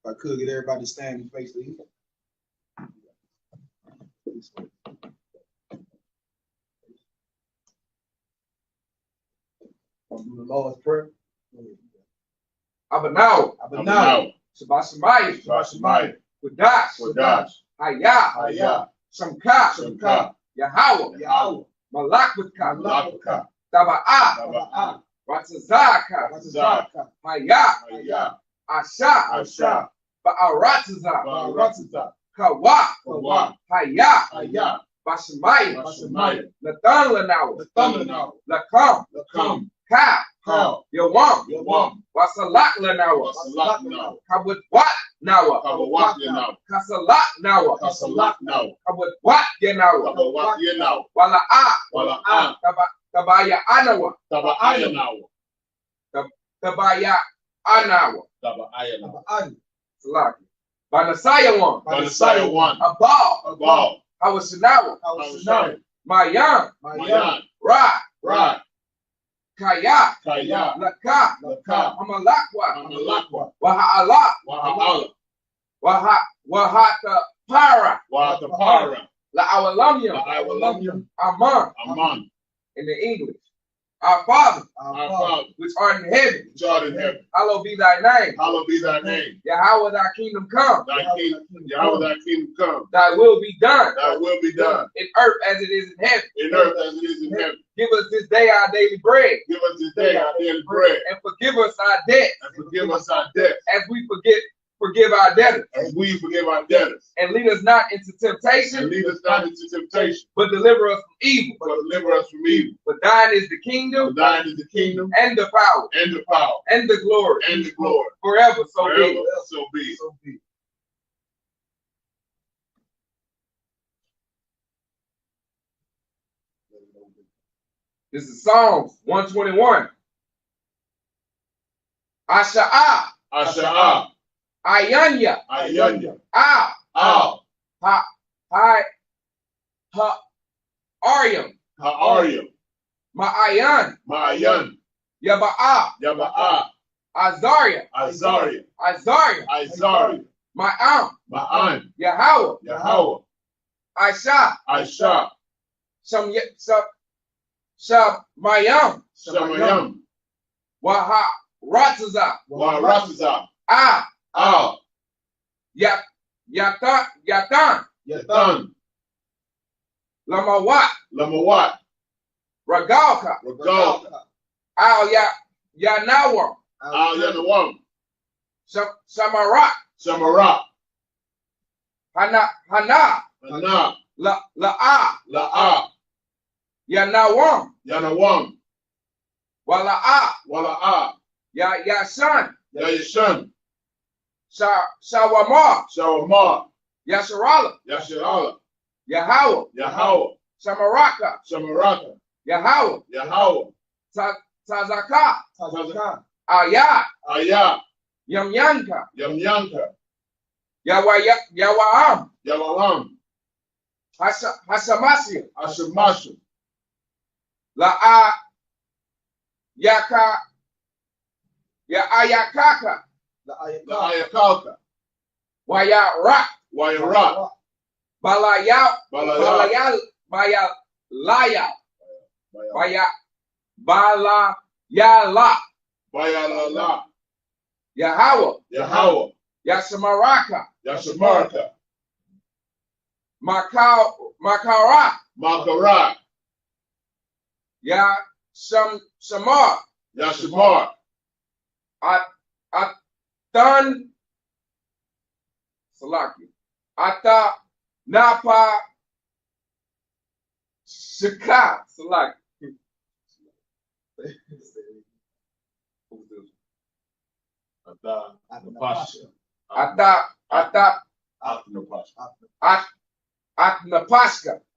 I could get everybody to stand and face the east. I'll do the Lord's Prayer. Abanaw. Shabashimaya. Wadash. Haya. Shamka. Yahweh. Malakwaka. Taba'a. Ratzazaka. Haya. Asha. Ba'arataza. Kawa. Haya. Bashimaya. Nathan Lanawa. Lakam. Ka. Yawam. Wasalak Lanawa. Kabut Wat Nawa. Kasalak Nawa. Kabut Wat Yanawa. Wala'a. Tabaya Anawa. Tabaya Anawa. Salaki. Banasaya one. Abal. Hawasinawa. Mayan. Ra. Kaya. Laka. Amalakwa. Waha'ala. Wahata Para. La'awalamyam. Aman. In the English. Our Father, which art in heaven, hallowed be thy name. Yahweh, thy kingdom come. Thy will be done. In earth as it is in heaven. Give us this day our daily bread. And forgive us our debts. As we forgive our debtors. And lead us not into temptation. But deliver us from evil. For thine is the kingdom. And the power. And the glory. Forever. So be. This is Psalms 121. Asha'a. Ayanya. Aryam. Ma'ayan. Yaba'a. Azariah. Ma'an. Yahweh. Aisha. Shamayam. Rataza. Yatan. Lamawat. Ragalka. Yanawam. Samarat. Hana. La'a. Yanawam. Wala'a. Yashan. Shawamar. Yasharala. Yahweh. Shamaraka. Yahweh. Tazaka. Ayat. Yamyanka. Yawam. Hashamashu. La'a. Ayakaka. Wayarak. Balayal. Balayala. Yahweh. Yashamaraka. Makara. Yashamar. Atan. Salaki. Ata. Napa. Shaka. Salaki.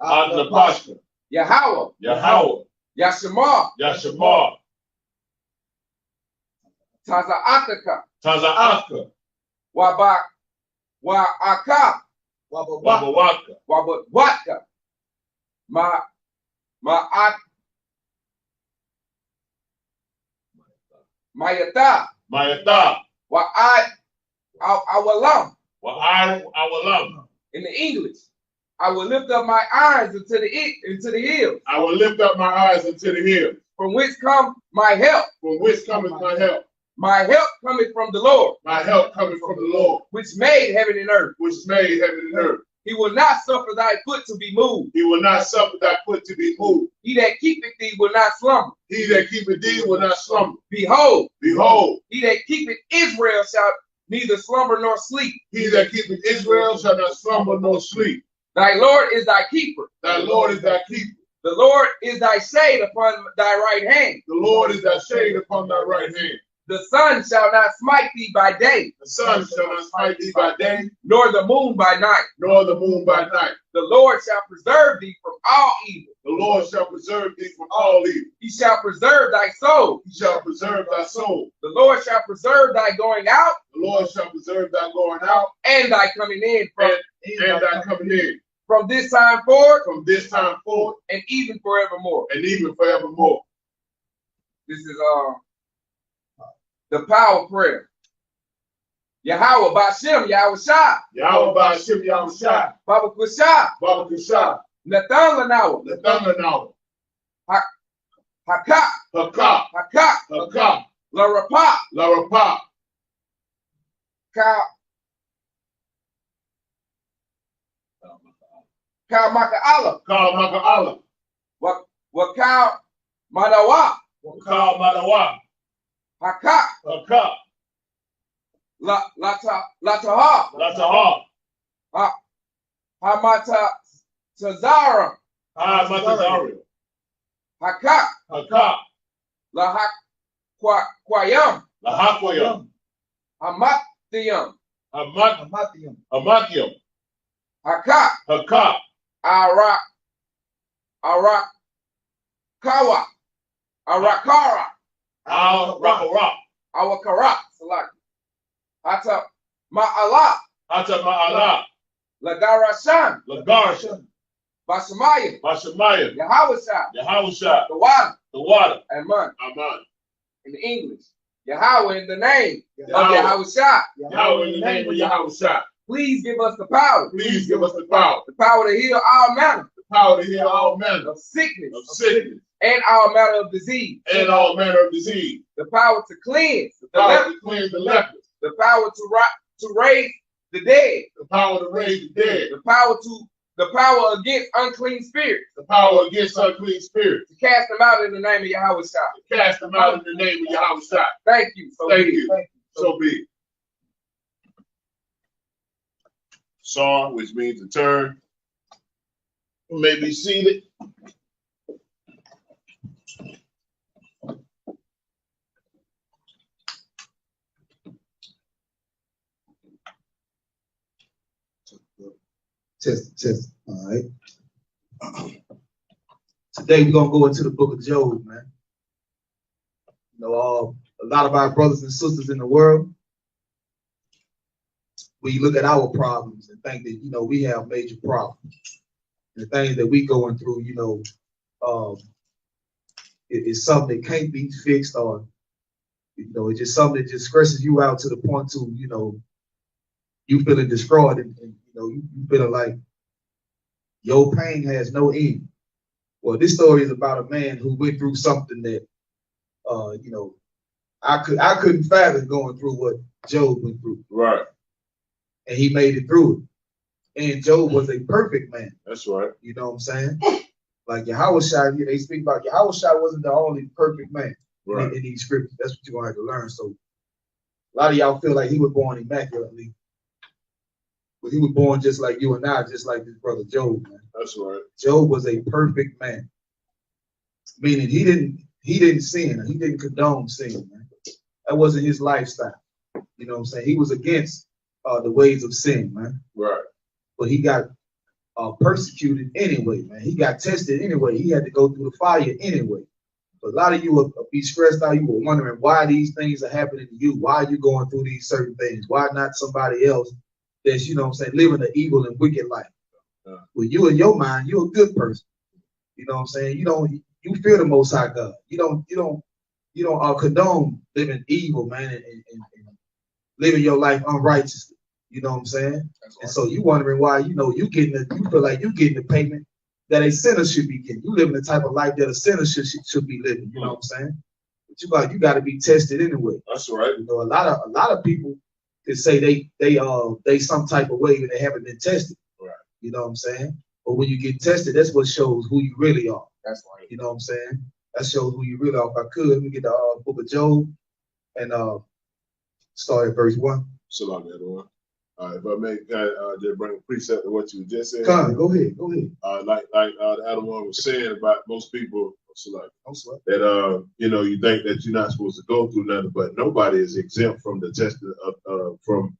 Atnapashka. Yahweh. Yashamar. Taza'aka. Wa'aka. Wabawaka. Mayata. Wa'at. I will love. Well, I will love. In the English, I will lift up my eyes into the hills. I will lift up my eyes into the hills. From whence come my help? From whence cometh my help? My help cometh from the Lord. My help cometh from the Lord, which made heaven and earth. which made heaven and earth. He will not suffer thy foot to be moved. He will not suffer thy foot to be moved. He that keepeth thee will not slumber. He that keepeth thee will not slumber. Behold, Behold, he that keepeth Israel shall neither slumber nor sleep. he that keepeth Israel shall not slumber nor sleep. Thy Lord is thy keeper. Thy Lord is thy keeper. The Lord is thy shade upon thy right hand. The Lord is thy shade upon thy right hand. The sun shall not smite thee by day. The sun shall not smite thee by day, nor the moon by night. nor the moon by night. The Lord shall preserve thee from all evil. The Lord shall preserve thee from all evil. He shall preserve thy soul. He shall preserve thy soul. The Lord shall preserve thy going out. The Lord shall preserve thy going out and thy coming in and thy coming in. From this time forward. From this time forward. And even forevermore. And even forevermore. This is the power prayer. Yahweh Bashem, Yahweh Shah. Yahweh Bashem, Yahweh Shah. Baba Kushah. Baba Kushah. Nathan Lanawa. Nathan Lanawa. Hakak. Hakak. Hakak. Hakak. La Rapa. La Rapa. Kal Maka'ala. Kal Maka'ala. Wakal Madawa. Wakal Madawa. Hakak. Hakak. Lataha. Lataha. Hamata Tazara. Hamatazara. Hakak. Hakak. Lahak Kwayam. Lahakwayam. Hamatiyam. Hamatiyam. Hakak. Hakak. Arak Kawa. Arakara. Arakara. Awakara. Select. Hata Ma'ala. Hata Ma'ala. Lagarashan. Lagarashan. Bashamayim. Bashamayim. Yahweh Shah. Yahweh Shah. The water. The water. Amen. Amen. In English. Yahweh in the name of Yahweh. Yahweh Shah. Yahweh in the name of Yahweh Shah. Please give us the power. Please give us the power. The power to heal all manner. The power to heal all manner of sickness. Of sickness. And all manner of disease. And all manner of disease. The power to cleanse. The power to cleanse the lepers. The power to raise the dead. The power to raise the dead. The power against unclean spirits. The power against unclean spirits. To cast them out in the name of Yahweh Shah. To cast them out in the name of Yahweh Shah. Thank you. Thank you. So be it. Song, which means to turn. You may be seated. Test. All right. Today we're gonna go into the book of Job, man. You know, a lot of our brothers and sisters in the world, we look at our problems and think that, you know, we have major problems. The things that we going through, you know, it's something that can't be fixed, or, you know, it's just something that just stresses you out to the point to, you know, you feeling destroyed and you know, you feeling like your pain has no end. Well, this story is about a man who went through something that, you know, I couldn't fathom going through what Job went through. Right. And he made it through it. And Job was a perfect man. That's right. You know what I'm saying? Like Yahweh Shah, they speak about Yahweh Shah wasn't the only perfect man in these scriptures. That's what you're going to have to learn. So a lot of y'all feel like he was born immaculately. But he was born just like you and I, just like his brother Job, man. That's right. Job was a perfect man. Meaning he didn't sin. He didn't condone sin, man. That wasn't his lifestyle. You know what I'm saying? He was against the ways of sin, man. Right. But he got persecuted anyway, man. He got tested anyway. He had to go through the fire anyway. But a lot of you will be stressed out. You were wondering why these things are happening to you. Why are you going through these certain things? Why not somebody else that's, you know what I'm saying, living an evil and wicked life? Well, you in your mind, you're a good person. You know what I'm saying? You fear the Most High God. You don't condone living evil, man, and living your life unrighteously. You know what I'm saying? Right. And so you wondering why, you feel like you getting the payment that a sinner should be getting. You living the type of life that a sinner should be living. You know what I'm saying? But you got to be tested anyway. That's right. You know, a lot of people can say they some type of way and they haven't been tested. Right. You know what I'm saying? But when you get tested, that's what shows who you really are. That's right. You know what I'm saying? That shows who you really are. If I could, let me get the book of Job and start at verse 1. Shalom, everyone. If I may, just bring a precept to what you just said. Go ahead. Like the other one was saying about most people, that you think that you're not supposed to go through nothing, but nobody is exempt from the test from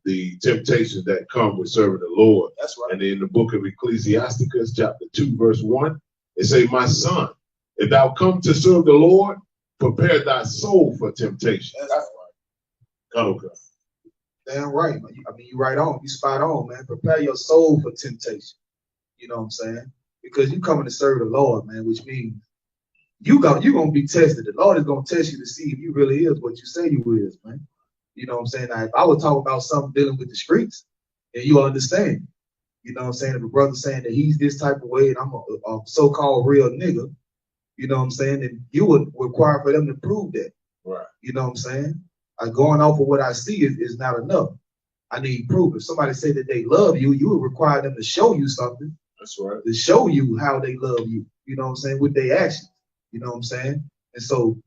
the temptations that come with serving the Lord. That's right. And in the book of Ecclesiasticus, chapter 2, verse 1, it say, "My son, if thou come to serve the Lord, prepare thy soul for temptation." That's right. Okay. Damn right. I mean, you right on. You spot on, man. Prepare your soul for temptation. You know what I'm saying? Because you coming to serve the Lord, man, which means you're going to be tested. The Lord is going to test you to see if you really is what you say you is, man. You know what I'm saying? Now, if I would talk about something dealing with the streets, then you understand. You know what I'm saying? If a brother saying that he's this type of way and I'm a so-called real nigga, you know what I'm saying? Then you would require for them to prove that. Right. You know what I'm saying? Going off of what I see is not enough. I need proof. If somebody say that they love you, you would require them to show you something. That's right. To show you how they love you. You know what I'm saying? With their actions. You know what I'm saying? And so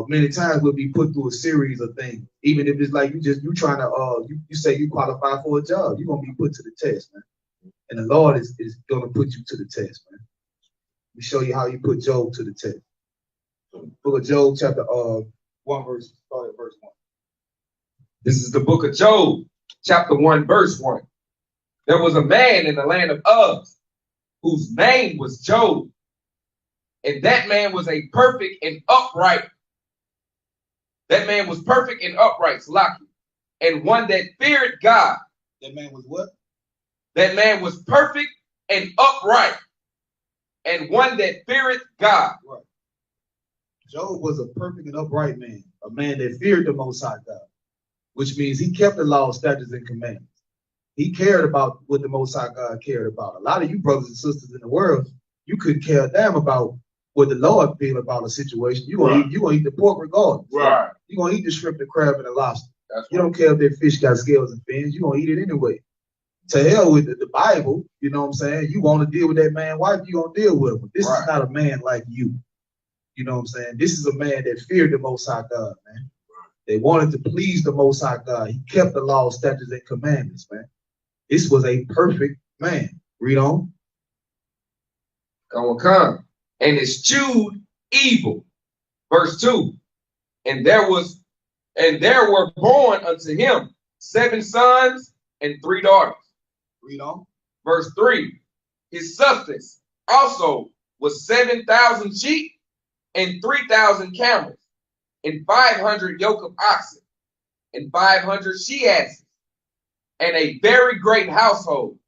many times we'll be put through a series of things. Even if it's like you trying to you say you qualify for a job, you're gonna be put to the test, man. And the Lord is gonna put you to the test, man. Let me show you how you put Job to the test. Book of Job, chapter 1 verse, start at verse 1. This is the book of Job, chapter 1, verse 1. There was a man in the land of Uz, whose name was Job. And that man was a perfect and upright. That man was perfect and upright, Salaki, and one that feared God. That man was what? That man was perfect and upright, and one that feared God. Right. Job was a perfect and upright man, a man that feared the Most High God, which means he kept the law, statutes, and commandments. He cared about what the Most High God cared about. A lot of you brothers and sisters in the world, you couldn't care a damn about what the Lord feel about a situation. You gonna eat the pork regardless. Right. You gonna eat the shrimp, the crab, and the lobster. That's you don't care if that fish got scales and fins. You gonna eat it anyway. To hell with the Bible. You know what I'm saying? You want to deal with that man wife, you gonna deal with him. This is not a man like you. You know what I'm saying? This is a man that feared the Most High God, man. They wanted to please the Most High God. He kept the law, statutes, and commandments, man. This was a perfect man. Read on. Come. And eschewed evil. Verse 2. And there were born unto him 7 sons and 3 daughters. Read on. Verse 3. His substance also was 7,000 sheep and 3,000 camels, and 500 yoke of oxen, and 500 she-asses, and a very great household,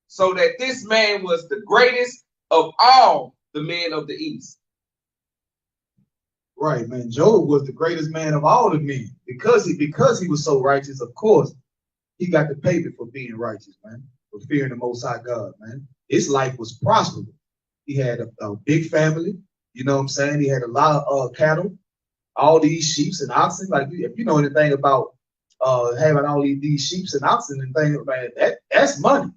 so that this man was the greatest of all the men of the East. Right, man. Job was the greatest man of all the men. Because he was so righteous, of course, he got the payment for being righteous, man. For fearing the Most High God, man. His life was prosperous. He had a big family. You know what I'm saying? He had a lot of cattle, all these sheep and oxen. Like, if you know anything about having all these sheep and oxen and things, man, that's money.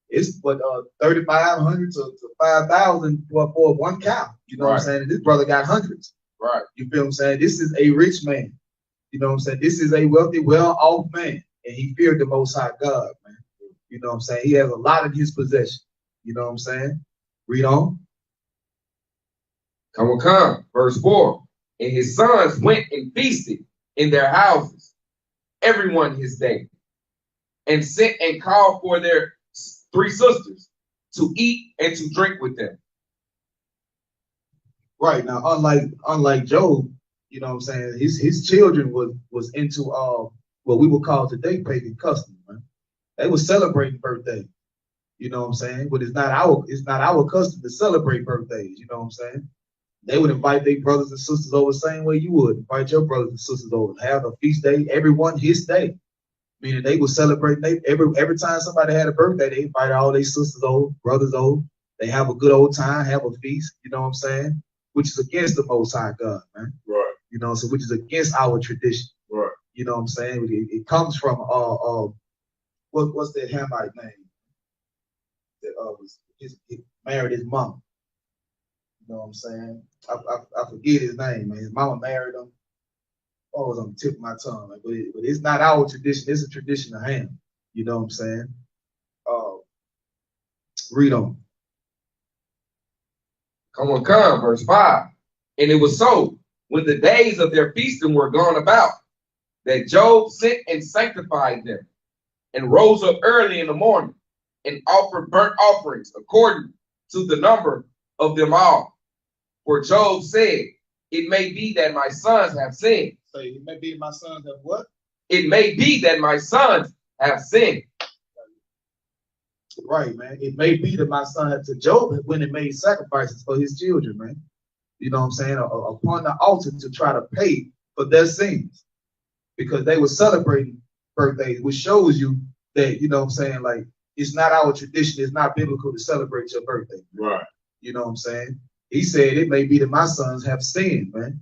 It's what 3,500 to 5,000 for one cow. You know what I'm saying? And this brother got hundreds. Right. You feel what I'm saying? This is a rich man. You know what I'm saying? This is a wealthy, well-off man. And he feared the Most High God, man. You know what I'm saying? He has a lot in his possession. You know what I'm saying? Read on. Come. Verse 4. And his sons went and feasted in their houses, everyone his day, and sent and called for their 3 sisters to eat and to drink with them. Right. Now, unlike Job, you know what I'm saying, his children was into what we would call today pagan custom, man. They were celebrating birthdays. You know what I'm saying? But it's not our custom to celebrate birthdays, you know what I'm saying? They would invite their brothers and sisters over the same way you would invite your brothers and sisters over. Have a feast day, everyone his day. Meaning they would celebrate. Every time somebody had a birthday, they invite all their sisters over, brothers over. They have a good old time, have a feast. You know what I'm saying? Which is against the Most High God, man. Right. You know, so which is against our tradition. Right. You know what I'm saying? It comes from what's that Hamite name? That he married his mom. You know what I'm saying? I forget his name, man. His mama married him. Oh, it was on the tip of my tongue. Like, but it's not our tradition. It's a tradition of Ham. You know what I'm saying? Read on. Come, verse 5. And it was so, when the days of their feasting were gone about, that Job sent and sanctified them, and rose up early in the morning, and offered burnt offerings according to the number of them all. For Job said, it may be that my sons have sinned. Say, it may be my sons have what? It may be that my sons have sinned. Right, man. It may be that my son had to Job when it made sacrifices for his children, man. You know what I'm saying? Upon the altar to try to pay for their sins. Because they were celebrating birthdays, which shows you that, you know what I'm saying, like, it's not our tradition, it's not biblical to celebrate your birthday. Right. You know what I'm saying? He said it may be that my sons have sinned, man,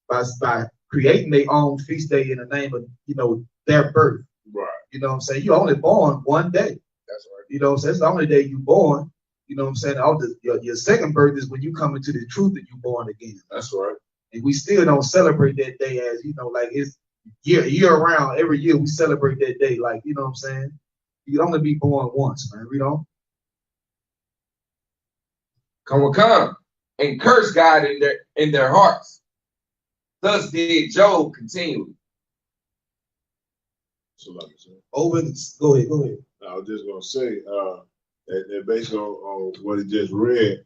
by creating their own feast day in the name of, you know, their birth. Right. You know what I'm saying? You're only born one day. That's right. You know what I'm saying? It's the only day you're born. You know what I'm saying? Your second birth is when you come into the truth that you're born again. That's right. And we still don't celebrate that day as, you know, like it's year round. Every year we celebrate that day. Like, you know what I'm saying? You can only be born once, man. Read on. Come, and curse God in their hearts. Thus did Job continually. So like I said, Go ahead. I was just gonna say that based on what he just read,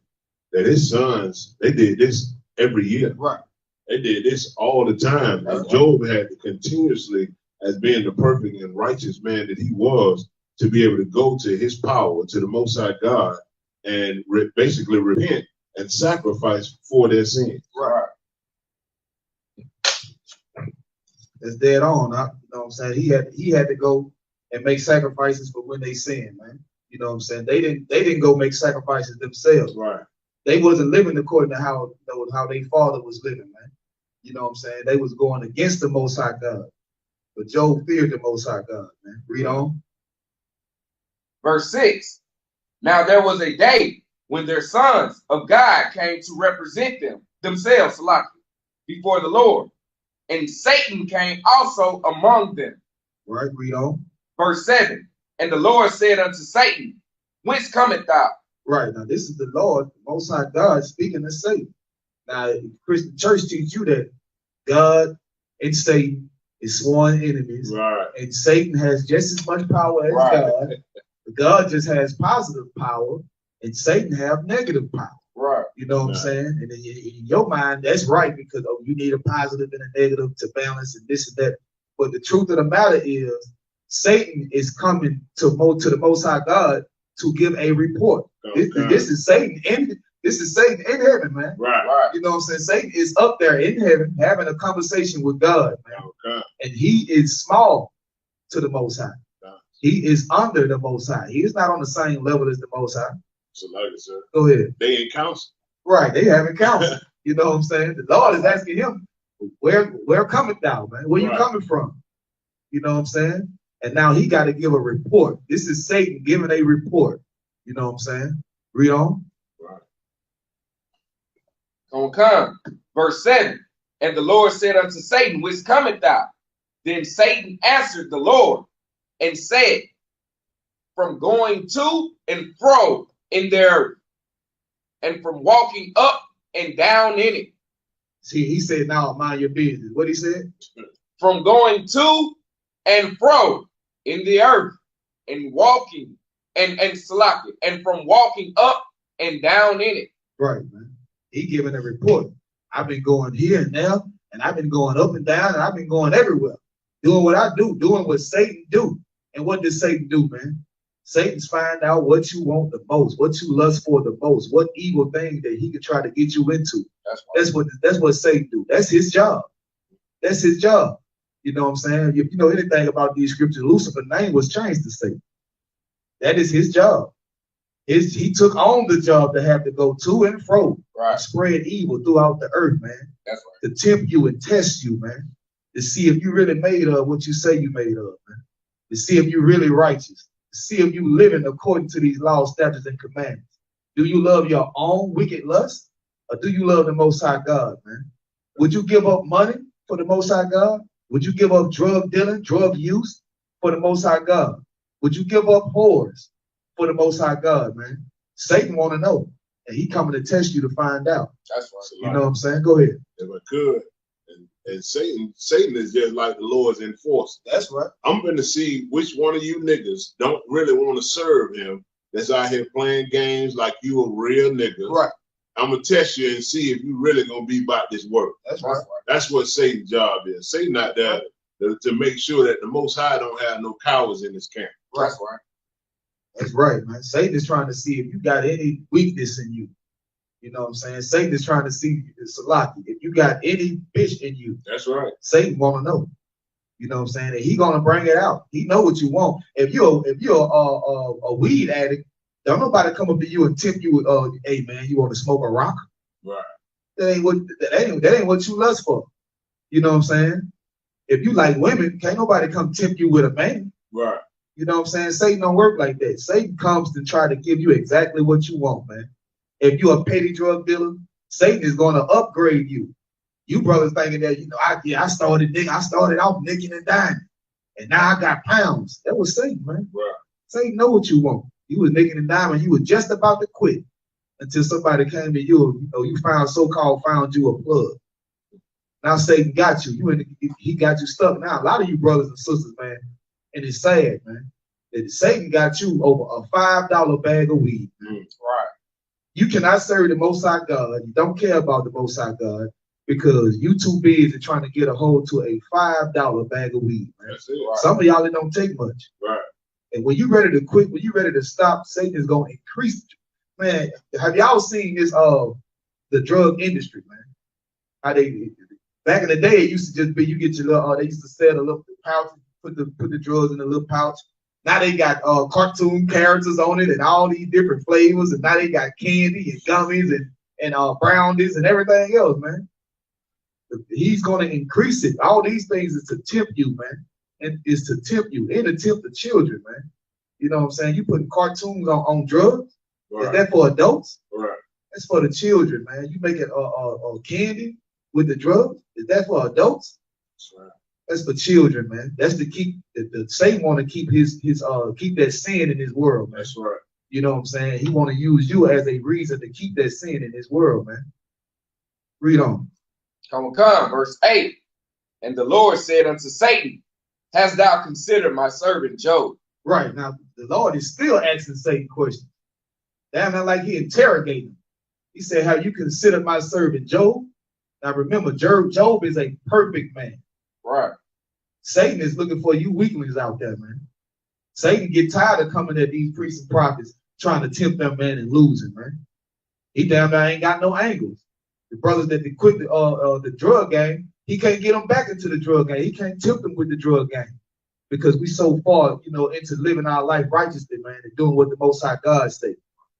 that his sons, they did this every year. Right. They did this all the time. And Job had to continuously, as being the perfect and righteous man that he was, to be able to go to his power, to the Most High God, and basically repent and sacrifice for their sins. Right. That's dead on. You know what I'm saying? He had to go and make sacrifices for when they sinned, man. You know what I'm saying? They didn't go make sacrifices themselves. Right. They wasn't living according to how their father was living, man. You know what I'm saying? They was going against the Most High God. But Job feared the Most High God, man. Read on. Verse 6. Now there was a day when their sons of God came to represent themselves before the Lord. And Satan came also among them. Right, read on. Verse 7. And the Lord said unto Satan, whence cometh thou? Right, now this is the Lord, the Most High God, speaking to Satan. Now, the Christian church teach you that God and Satan is sworn enemies. Right. And Satan has just as much power as God. But God just has positive power, and Satan have negative power. Right. You know what I'm saying? And in your mind, that's right, because you need a positive and a negative to balance and this and that. But the truth of the matter is, Satan is coming to the Most High God to give a report. This is Satan in heaven, man. Right. You know what I'm saying? Satan is up there in heaven having a conversation with God, man. Okay. And he is small to the Most High. He is under the Most High. He is not on the same level as the Most High. So like I said, go ahead. They in council. Right, they having counsel. You know what I'm saying? The Lord is asking him, where cometh thou, man? Where you coming from? You know what I'm saying? And now he got to give a report. This is Satan giving a report. You know what I'm saying? Read on. Right. Come. Verse 7. And the Lord said unto Satan, whence cometh thou? Then Satan answered the Lord and said, from going to and fro in there, and from walking up and down in it. See, he said, now mind your business. What he said? From going to and fro in the earth, and walking and from walking up and down in it. Right, man. He giving a report. I've been going here and there, and I've been going up and down, and I've been going everywhere, doing what I do, doing what Satan do. And what does Satan do, man? Satan's find out what you want the most, what you lust for the most, what evil thing that he could try to get you into. That's what Satan do. That's his job. That's his job. You know what I'm saying? If you know anything about these scriptures, Lucifer's name was changed to Satan. That is his job. He took on the job to have to go to and fro, and spread evil throughout the earth, man. That's right. To tempt you and test you, man. To see if you really made of what you say you made of, man. To see if you're really righteous. To see if you living according to these laws, statutes, and commandments. Do you love your own wicked lust? Or do you love the Most High God, man? Would you give up money for the Most High God? Would you give up drug dealing, drug use for the Most High God? Would you give up whores for the Most High God, man? Satan want to know, and he coming to test you to find out. That's right. You know what I'm saying? Go ahead. If I could, and Satan is just like the Lord's enforcer. That's right. I'm going to see which one of you niggas don't really want to serve him. That's out here playing games like you a real nigga. Right. I'm gonna test you and see if you really gonna be about this work. That's right. That's what Satan's job is. Satan not there to make sure that the Most High don't have no cowards in his camp. That's right. That's right, man. Satan is trying to see if you got any weakness in you. You know what I'm saying? Satan is trying to see, Salaki, if you got any bitch in you. That's right. Satan want to know. You know what I'm saying? And he gonna bring it out. He know what you want. If you're a weed addict, don't nobody come up to you and tempt you with, hey man, you want to smoke a rock? Right. That ain't what you lust for. You know what I'm saying? If you like women, can't nobody come tempt you with a man. Right. You know what I'm saying? Satan don't work like that. Satan comes to try to give you exactly what you want, man. If you're a petty drug dealer, Satan is gonna upgrade you. You brothers thinking that, you know, I started off nicking and diming, and now I got pounds. That was Satan, man. Right. Satan know what you want. You was nicking and diming. You were just about to quit until somebody came to you. You know, you found you a plug. Now Satan got you. He got you stuck. Now a lot of you brothers and sisters, man, and it's sad, man, that Satan got you over a $5 bag of weed. Right. You cannot serve the Most High God. You don't care about the Most High God because you too busy trying to get a hold to a $5 bag of weed, man. That's it. Right. Some of y'all, it don't take much. Right. And when you ready to quit, when you ready to stop, Satan is going to increase. Man, have y'all seen this? The drug industry, man. How they back in the day, it used to just be you get your little. They used to sell a little pouch, put the drugs in a little pouch. Now they got cartoon characters on it and all these different flavors, and now they got candy and gummies and brownies and everything else, man. He's going to increase it. All these things is to tempt you, man. And is to tempt you and to tempt the children, man. You know what I'm saying? You putting cartoons on drugs. Right. Is that for adults? Right. That's for the children, man. You make it candy with the drugs. Is that for adults? That's right. That's for children, man. That's to keep the Satan want to keep keep that sin in his world, man. That's right. You know what I'm saying? He want to use you as a reason to keep that sin in his world, man. Read on. Come, verse 8. And the Lord said unto Satan, hast thou considered my servant Job? Right. Now, the Lord is still asking Satan questions. Damn, not like he interrogated him. He said, have you considered my servant Job? Now, remember, Job is a perfect man. Right. Satan is looking for you weaklings out there, man. Satan get tired of coming at these priests and prophets trying to tempt them, man, and losing, man. He damn near ain't got no angles. The brothers that they quit the drug game, he can't get them back into the drug game. He can't tempt them with the drug game because we so far, you know, into living our life righteously, man, and doing what the Most High God said.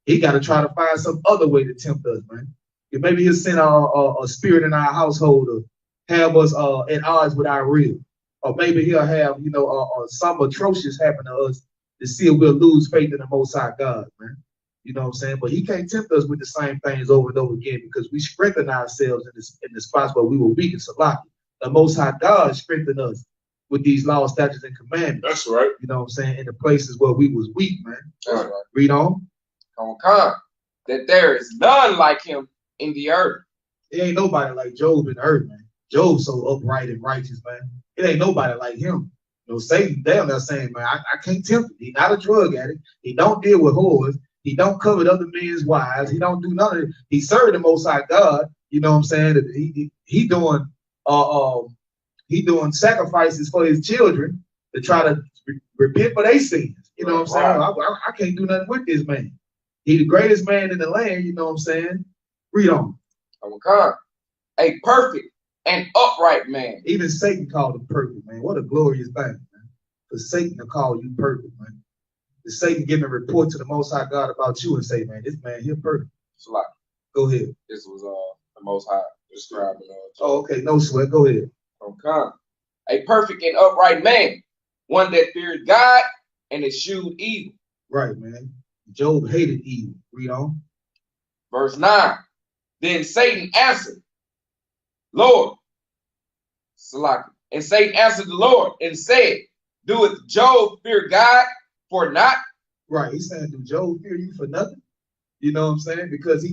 He got to try to find some other way to tempt us, man. And maybe he'll send a spirit in our household to have us at odds with our real. Or maybe he'll have, you know, some atrocious happen to us to see if we'll lose faith in the Most High God, man. You know what I'm saying? But he can't tempt us with the same things over and over again because we strengthen ourselves in the spots where we were weak and Salaki. The Most High God strengthened us with these laws, statutes, and commandments. That's right. You know what I'm saying? In the places where we was weak, man. That's right. Read on. Come. That there is none like him in the earth. There ain't nobody like Job in the earth, man. Job's so upright and righteous, man. It ain't nobody like him. You know, Satan, damn, they're saying, man, I can't tempt him. He's not a drug addict. He don't deal with whores. He don't covet other men's wives. He don't do none of it. He served the Most High God. You know what I'm saying? He doing sacrifices for his children to try to repent for their sins. You know what I'm saying? I can't do nothing with this man. He the greatest man in the land, you know what I'm saying? Read on. A perfect and upright man. Even Satan called him perfect, man. What a glorious thing, man. For Satan to call you perfect, man. The Satan give a report to the Most High God about you and say, man, this man here perfect. Go ahead. This was the Most High describing. Oh, okay, no sweat. Go ahead. A perfect and upright man, one that feared God and eschewed evil. Right, man. Job hated evil. Read on. Verse 9. Then Satan answered, Lord, and Satan answered the Lord and said, doeth Job fear God for naught? Right, he's saying, do Job fear you for nothing? You know what I'm saying? Because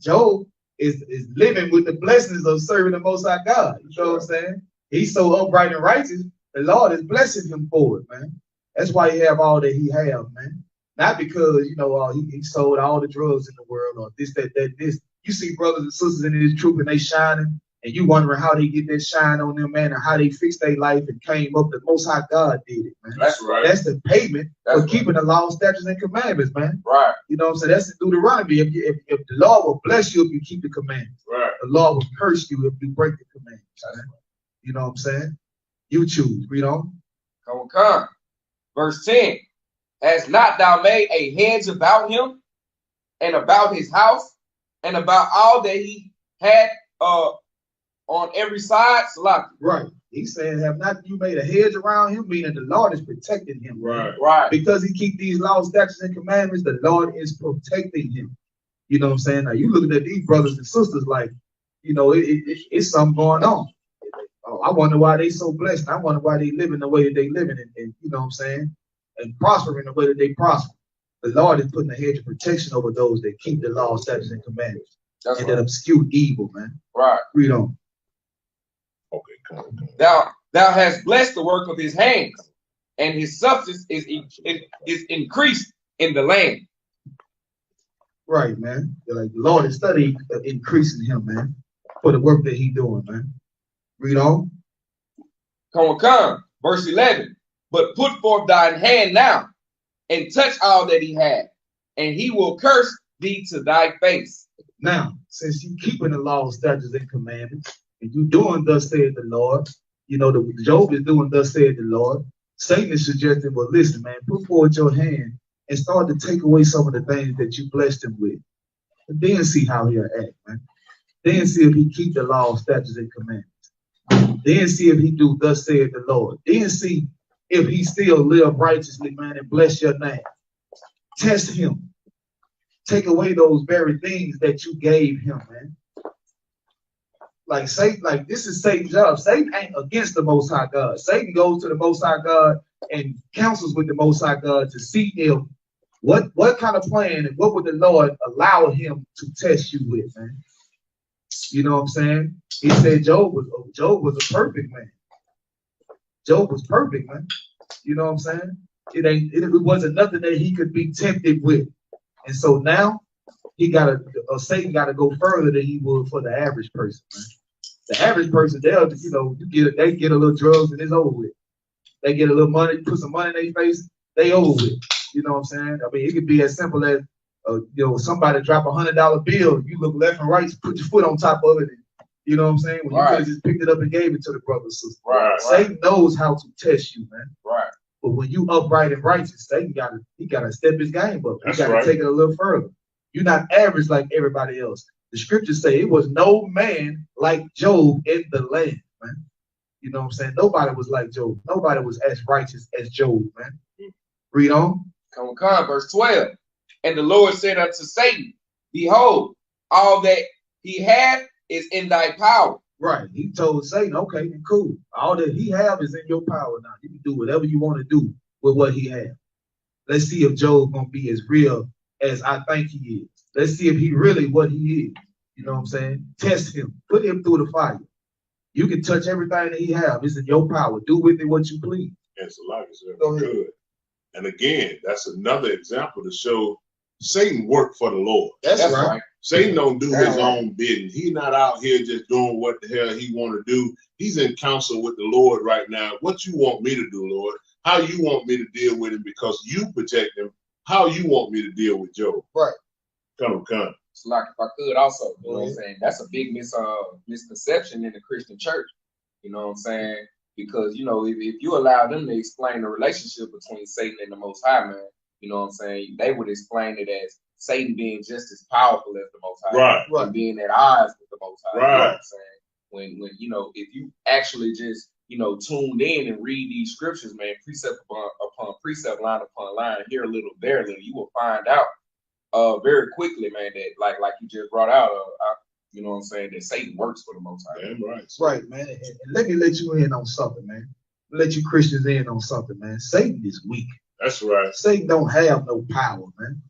Job is living with the blessings of serving the Most High God. You know what I'm saying? He's so upright and righteous, the Lord is blessing him for it, man. That's why he have all that he have, man. Not because, you know, he sold all the drugs in the world or this, that, this. You see brothers and sisters in this troop and they shining, and you wondering how they get that shine on them, man, and how they fixed their life and came up. The Most High God did it, man. That's right. That's the payment for keeping the law, statutes, and commandments, man. Right. You know what I'm saying? That's the Deuteronomy. If the Lord will bless you if you keep the commandments. Right. The Lord will curse you if you break the commandments. Man. You know what I'm saying? You choose. Read on. Come. Verse 10. Has not thou made a hedge about him and about his house and about all that he had on every side? Right. He said, have not you made a hedge around him, meaning the Lord is protecting him. Right. Right. Because he keep these laws, statutes, and commandments, the Lord is protecting him. You know what I'm saying? Now you looking at these brothers and sisters like, you know, it's something going on. Oh, I wonder why they so blessed. I wonder why they living the way that they living, and you know what I'm saying, and prospering the way that they prosper. The Lord is putting a hedge of protection over those that keep the law, statutes, and commandments, that obscure evil, man. Right. Read on. Okay, come on. Thou hast blessed the work of his hands, and his substance is increased in the land. Right, man. Like the Lord is studying increasing him, man, for the work that he's doing, man. Read on. Come. Verse 11. But put forth thine hand now, and touch all that he had, and he will curse thee to thy face. Now, since you keeping the law, statutes, and commandments, and you doing thus saith the Lord, you know, Job is doing thus saith the Lord, Satan is suggesting, well, listen, man, put forward your hand and start to take away some of the things that you blessed him with. And then see how he'll act, man. Then see if he keep the law, statutes, and commandments. Then see if he do thus saith the Lord. Then see if he still live righteously, man, and bless your name. Test him. Take away those very things that you gave him, man. Like Satan, like this is Satan's job. Satan ain't against the Most High God. Satan goes to the Most High God and counsels with the Most High God to see if what kind of plan and what would the Lord allow him to test you with, man. You know what I'm saying? He said Job was a perfect man. Job was perfect, man. You know what I'm saying? It wasn't nothing that he could be tempted with. And so now Satan gotta go further than he would for the average person, man. The average person, they get a little drugs and it's over with. They get a little money, put some money in their face, they over with. You know what I'm saying? I mean, it could be as simple as somebody drop $100 bill, you look left and right, put your foot on top of it, and, you know what I'm saying? When you could have just picked it up and gave it to the brother or sister. Right. Satan knows how to test you, man. Right. But when you upright and righteous, Satan gotta step his game up. He gotta right. take it a little further. You're not average like everybody else. The scriptures say it was no man like Job in the land, man. You know what I'm saying? Nobody was like Job. Nobody was as righteous as Job, man. Read on. Come, verse 12. And the Lord said unto Satan, behold, all that he had is in thy power. Right. He told Satan, okay, then cool. All that he have is in your power now. You can do whatever you want to do with what he has. Let's see if Job gonna be as real as I think he is. Let's see if he really what he is. You know what I'm saying? Test him. Put him through the fire. You can touch everything that he have. It's in your power. Do with it what you please. Yes, a lot is good. And again, that's another example to show Satan worked for the Lord. That's right. Satan don't do his own bidding. He's not out here just doing what the hell he want to do. He's in counsel with the Lord right now. What you want me to do, Lord? how you want me to deal with him because you protect him. How you want me to deal with Job? Right. Come. So like if I could also, you know what I'm saying? That's a big misconception in the Christian church. You know what I'm saying? Because, you know, if you allow them to explain the relationship between Satan and the Most High, man, you know what I'm saying? They would explain it as Satan being just as powerful as the Most High. Right. And being at odds with the Most High. Right. You know what I'm saying? When you know, if you actually just, you know, tuned in and read these scriptures, man, precept upon precept, line upon line, here a little, there a little, you will find out very quickly, man, that like you just brought out, you know what I'm saying, that Satan works for the Most High. Damn right. Right, man. And let me let you in on something, man. Let you Christians in on something, man. Satan is weak. That's right. Satan don't have no power, man.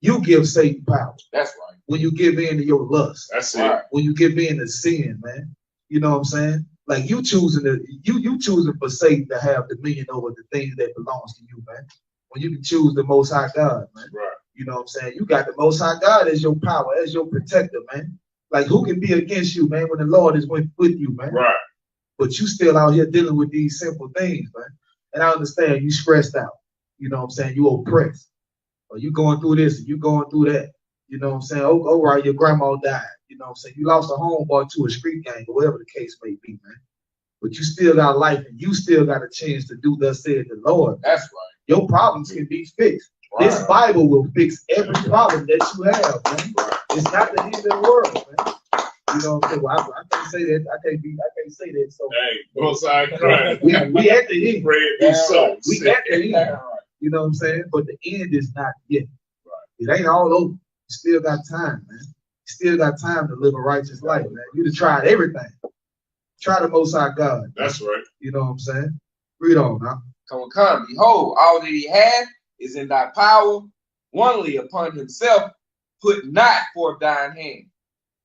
You give Satan power. That's right. When you give in to your lust. That's right. it. When you give in to sin, man. You know what I'm saying? Like you choosing for Satan to have dominion over the things that belongs to you, man. When you can choose the Most High God, man. Right. You know what I'm saying? You got the Most High God as your power, as your protector, man. Like who can be against you, man, when the Lord is with you, man? Right. But you still out here dealing with these simple things, man. And I understand you stressed out. You know what I'm saying? You oppressed. Or you going through this and you going through that. You know what I'm saying? Oh, right, your grandma died. You know what I'm saying? You lost a homeboy to a street gang or whatever the case may be, man. But you still got life and you still got a chance to do thus said the Lord. That's right. Your problems can be fixed. Right. This Bible will fix every problem that you have, man. Right. It's not the end of the world, man. You know what I'm saying? Well, I can't say that. I can't say that. So hey, both sides crying. We at the end. We at the end. You know what I'm saying? But the end is not yet. Right. It ain't all over. You still got time, man. You still got time to live a righteous life, man. You done tried everything. Try the Most High God. That's right. You know what I'm saying? Read on now. Come. Behold, all that he had is in thy power, only upon himself put not forth thine hand.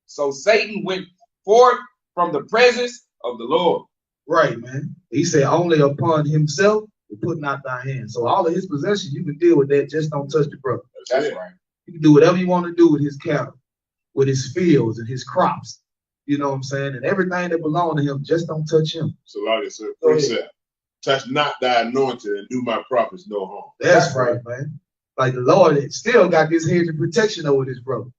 So Satan went forth from the presence of the Lord. Right, man. He said only upon himself to put not thy hand. So all of his possessions, you can deal with that. Just don't touch the brother. That's right. You can do whatever you want to do with his cattle, with his fields and his crops. You know what I'm saying? And everything that belongs to him, just don't touch him. So like I said, precept. Touch not thy anointed and do my prophets no harm. That's right, man. Like the Lord still got this hedge of protection over this brother.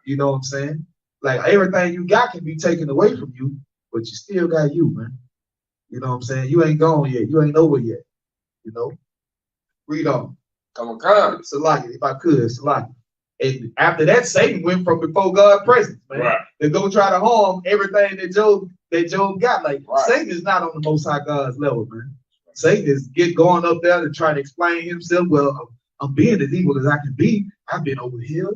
You know what I'm saying? Like everything you got can be taken away from you, but you still got you, man. You know what I'm saying? You ain't gone yet. You ain't over yet. You know? Read on. Come. Salaki, if I could, Salaki. And after that, Satan went from before God's presence, man. Right. To go try to harm everything that Job got. Like Satan is not on the Most High God's level, man. Satan is going up there to try to explain himself. Well, I'm being as evil as I can be. I've been over here.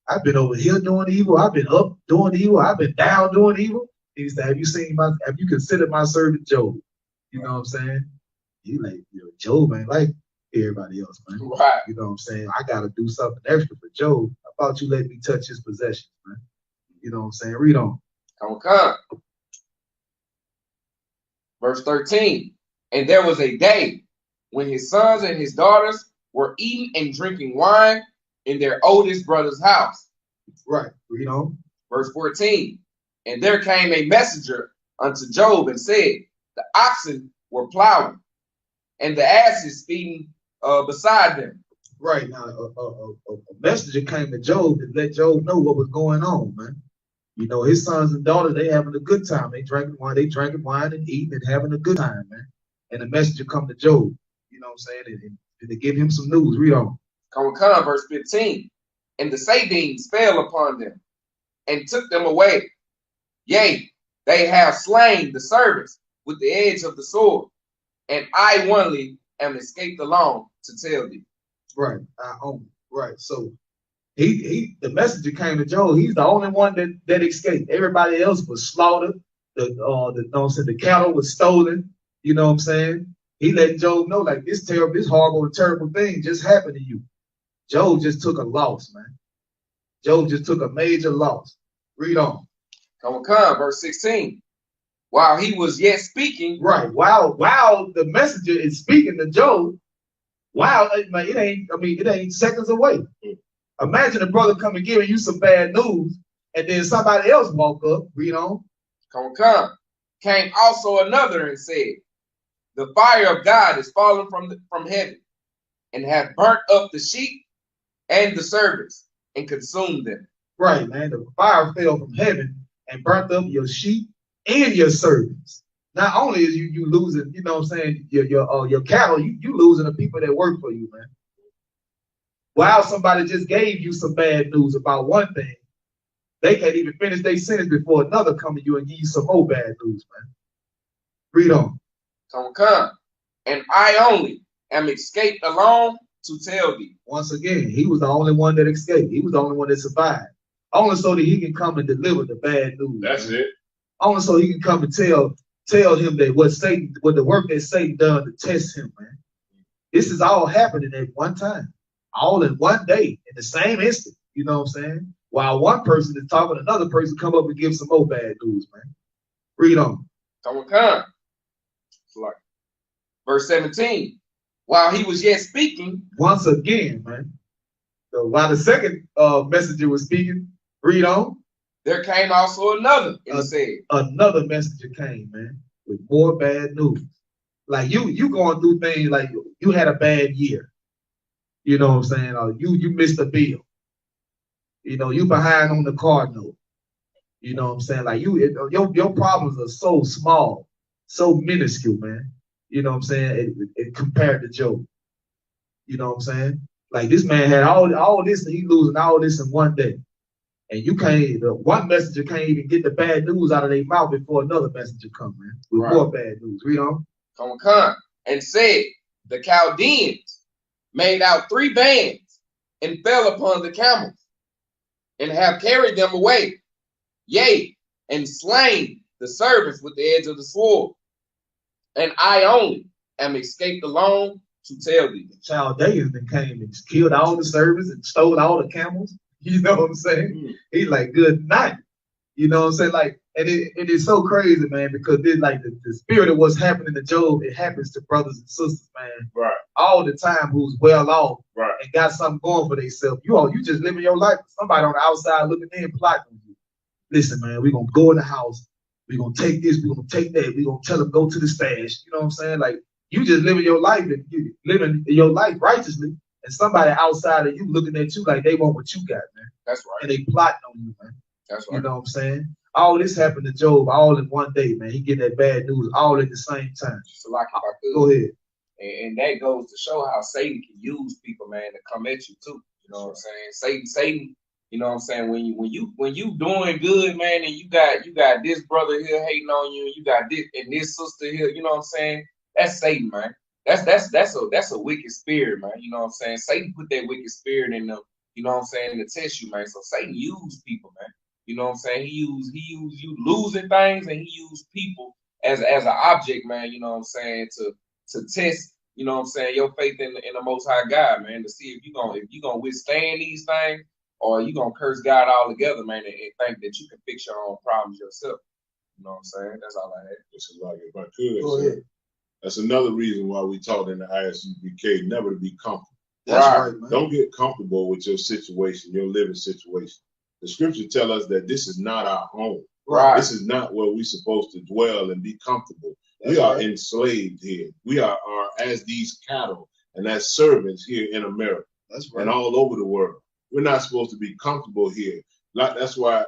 I've been over here doing evil. I've been up doing evil. I've been down doing evil. He said, have you considered my servant Job? You know what I'm saying? He like, Job ain't like everybody else, man. Right. You know what I'm saying? I got to do something extra for Job. I thought you let me touch his possessions, man. You know what I'm saying? Read on. Come. Verse 13. And there was a day when his sons and his daughters were eating and drinking wine in their oldest brother's house. Right. Read on. Verse 14. And there came a messenger unto Job and said, the oxen were plowing, and the asses feeding beside them. Right. Now, a messenger came to Job and let Job know what was going on, man. You know, his sons and daughters, they having a good time. They drinking wine and eating and having a good time, man. And the messenger come to Job, you know what I'm saying, and to give him some news. Read on. Come, verse 15. And the Sabines fell upon them and took them away. Yea, they have slain the servants with the edge of the sword, and I only am escaped alone to tell thee. Right. Right. So the messenger came to Job. He's the only one that escaped. Everybody else was slaughtered. The cattle was stolen. You know what I'm saying? He let Job know, like, this horrible and terrible thing just happened to you. Job just took a loss, man. Job just took a major loss. Read on. Come, verse 16. While he was yet speaking. Right. While the messenger is speaking to Job, it ain't seconds away. Imagine a brother coming giving you some bad news, and then somebody else walk up. Read on. Come. Came also another and said, the fire of God is fallen from heaven, and have burnt up the sheep and the servants, and consumed them. Right, man. The fire fell from heaven and burnt up your sheep and your servants. Not only is you losing, you know what I'm saying, your cattle, you losing the people that work for you, man. While somebody just gave you some bad news about one thing, they can't even finish their sentence before another come to you and give you some more bad news, man. Read on. Come. And I only am escaped alone to tell thee. Once again, he was the only one that escaped. He was the only one that survived. Only so that he can come and deliver the bad news. That's it. Only so he can come and tell him that what the work that Satan done to test him, man. This is all happening at one time, all in one day, in the same instant. You know what I'm saying? While one person is talking, another person come up and give some more bad news, man. Read on. Come. Verse 17. While he was yet speaking. Once again, man. So while the second messenger was speaking, read on. There came also another, and said. Another messenger came, man, with more bad news. Like you going through things like you had a bad year. You know what I'm saying? Or you missed a bill. You know, you behind on the car note. You know what I'm saying? Like your problems are so small, so minuscule, man. You know what I'm saying? It compared to Job. You know what I'm saying? Like this man had all this and he losing all this in one day. And you can't, one messenger can't even get the bad news out of their mouth before another messenger comes, man. With more bad news. Read on. Come. And said, the Chaldeans made out 3 bands and fell upon the camels and have carried them away. Yea, and slain the servants with the edge of the sword. And I only am escaped alone to tell thee. The Chaldeans then came and killed all the servants and stole all the camels. You know what I'm saying? He's like, good night. You know what I'm saying? Like, and it is so crazy, man, because it's like the spirit of what's happening to Job, it happens to brothers and sisters, man. Right. All the time who's well off, right, and got something going for themselves. You just living your life. Somebody on the outside looking in, plotting on you. Listen, man, we're gonna go in the house, we're gonna take this, we're gonna take that, we're gonna tell them go to the stash. You know what I'm saying? Like, you just living your life and you living your life righteously. And somebody outside of you looking at you like they want what you got, man. That's right. And they plotting on you, man. That's right. You know what I'm saying? All this happened to Job all in one day, man. He getting that bad news all at the same time. So like if I could, go ahead. And that goes to show how Satan can use people, man, to come at you too. You know what I'm saying? Satan, you know what I'm saying? When you doing good, man, and you got this brother here hating on you, and you got this and this sister here, you know what I'm saying? That's Satan, man. That's a wicked spirit, man. You know what I'm saying? Satan put that wicked spirit in them, you know what I'm saying, to test you, man. So Satan used people, man. You know what I'm saying? He used you losing things, and he used people as an object, man, you know what I'm saying, to test, you know what I'm saying, your faith in the Most High God, man, to see if you're gonna withstand these things, or you gonna curse God altogether, man, and think that you can fix your own problems yourself. You know what I'm saying? That's all I had. It's like if I could. Go ahead. That's another reason why we taught in the ISUPK never to be comfortable. That's right, man. Don't get comfortable with your situation, your living situation. The scripture tell us that this is not our home. Right. This is not where we're supposed to dwell and be comfortable. We are enslaved here. We are as these cattle and as servants here in America. That's right. And all over the world. We're not supposed to be comfortable here. That's why